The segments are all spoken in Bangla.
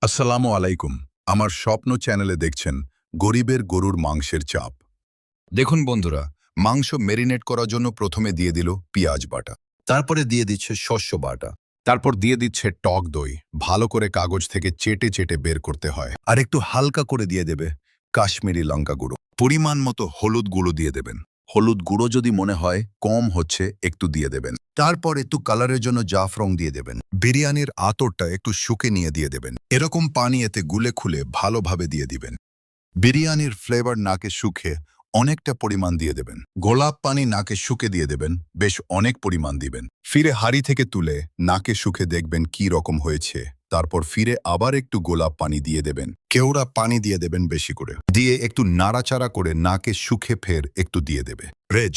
আসসালামু আলাইকুম। আমার স্বপ্ন চ্যানেলে দেখছেন গরিবের গরুর মাংসের চাপ। দেখুন বন্ধুরা, মাংস ম্যারিনেট করার জন্য প্রথমে দিয়ে দিল পেঁয়াজ বাটা, তারপরে দিয়ে দিচ্ছে শস্য বাটা, তারপর দিয়ে দিচ্ছে টক দই। ভালো করে কাগজ থেকে চেটে চেটে বের করতে হয়। আর একটু হালকা করে দিয়ে দেবে কাশ্মীরি লঙ্কা গুঁড়ো। পরিমাণ মতো হলুদ গুঁড়ো দিয়ে দেবেন। হলুদ গুঁড়ো যদি মনে হয় কম হচ্ছে একটু দিয়ে দেবেন। তারপর একটু কালারের জন্য জাফরং দিয়ে দেবেন। বিরিয়ানির আতরটা একটু শুকে নিয়ে দিয়ে দেবেন। এরকম পানি এতে গুলে খুলে ভালোভাবে দিয়ে দিবেন। বিরিয়ানির ফ্লেভার নাকে শুকে অনেকটা পরিমাণ দিয়ে দেবেন। গোলাপ পানি নাকে শুকে দিয়ে দেবেন, বেশ অনেক পরিমাণ দিবেন। ফিরে হাঁড়ি থেকে তুলে নাকে শুকে দেখবেন কি রকম হয়েছে। তারপর ফিরে আবার একটু গোলাপ পানি দিয়ে দেবেন। কেওড়া পানি দিয়ে দেবেন বেশি করে, দিয়ে একটু নাড়াচাড়া করে নাকে শুকে ফের একটু দিয়ে দেবে।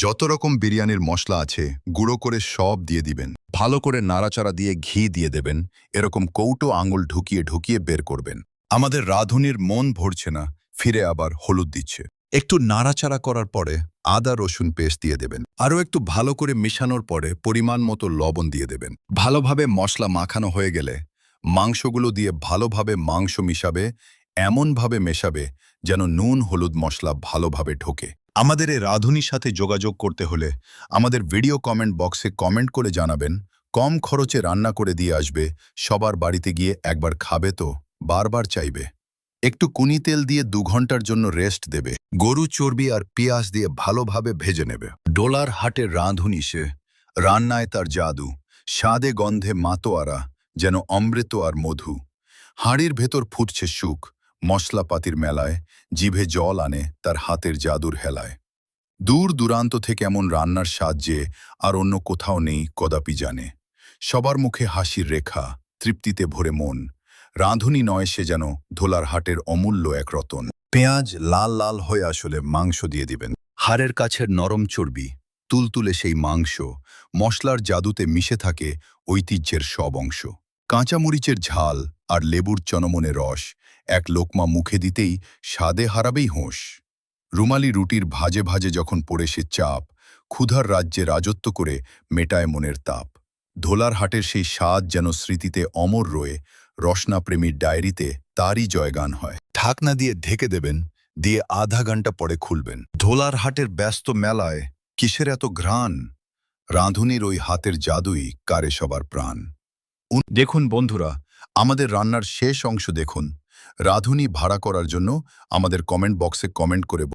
যত রকম বিরিয়ানির মশলা আছে গুঁড়ো করে সব দিয়ে দিবেন। ভালো করে নাড়াচাড়া দিয়ে ঘি দিয়ে দেবেন। এরকম কৌটো আঙুল ঢুকিয়ে ঢুকিয়ে বের করবেন। আমাদের রাঁধুনির মন ভরছে না, ফিরে আবার হলুদ দিচ্ছে। একটু নাড়াচাড়া করার পরে আদা রসুন পেস্ট দিয়ে দেবেন। আরও একটু ভালো করে মিশানোর পরে পরিমাণ মতো লবণ দিয়ে দেবেন। ভালোভাবে মশলা মাখানো হয়ে গেলে মাংসগুলো দিয়ে ভালোভাবে মাংস মিশাবে, এমনভাবে মেশাবে যেন নুন হলুদ মশলা ভালোভাবে ঢোকে। আমাদের এই রাঁধুনির সাথে যোগাযোগ করতে হলে আমাদের ভিডিও কমেন্ট বক্সে কমেন্ট করে জানাবেন। কম খরচে রান্না করে দিয়ে আসবে, সবার বাড়িতে গিয়ে একবার খাবে তো বারবার চাইবে। একটু কুনি তেল দিয়ে 2 ঘন্টার জন্য রেস্ট দেবে। গরু চর্বি আর পেঁয়াজ দিয়ে ভালোভাবে ভেজে নেবে। ডোলার হাটের রাঁধুনি সে, রান্নায় তার জাদু, স্বাদে গন্ধে মাতোয়ারা, যেন অমৃত আর মধু। হাঁড়ির ভেতর ফুটছে সুখ, মশলাপাতির মেলায় জিভে জল আনে তার হাতের জাদুর হেলায়। দূর দূরান্ত থেকে এমন রান্নার স্বাদ যে আর অন্য কোথাও নেই কদাপি জানে। সবার মুখে হাসির রেখা, তৃপ্তিতে ভরে মন। রাঁধুনি নয় সে যেন ধোলার হাটের অমূল্য এক রতন। পেঁয়াজ লাল লাল হয়ে আসলে মাংস দিয়ে দিবেন। হাড়ের কাছের নরম চর্বি, তুলতুলে সেই মাংস, মশলার জাদুতে মিশে থাকে ঐতিহ্যের সব অংশ। কাঁচামরিচের ঝাল আর লেবুর চনমনে রস এক লোকমা মুখে দিতেই স্বাদে হারাবেই হোঁশ। রুমালি রুটির ভাজে ভাজে যখন পড়ে সে চাপ, ক্ষুধার রাজ্যে রাজত্ব করে মেটায় মনের তাপ। ধোলার হাটের সেই স্বাদ যেন স্মৃতিতে অমর রয়ে, রসনাপ্রেমীর ডায়েরিতে তারই জয়গান হয়। ঢাকনা দিয়ে ঢেকে দেবেন, দিয়ে আধা ঘন্টা পরে খুলবেন। ধোলার হাটের ব্যস্ত মেলায় কিসের এত ঘ্রাণ? রাঁধুনির ওই হাতের জাদুই কারে সবার প্রাণ। দেখুন বন্ধুরা, আমাদের রান্নার শেষ অংশ দেখুন। রাঁধুনি ভাড়া করার জন্য আমাদের কমেন্ট বক্সে কমেন্ট করে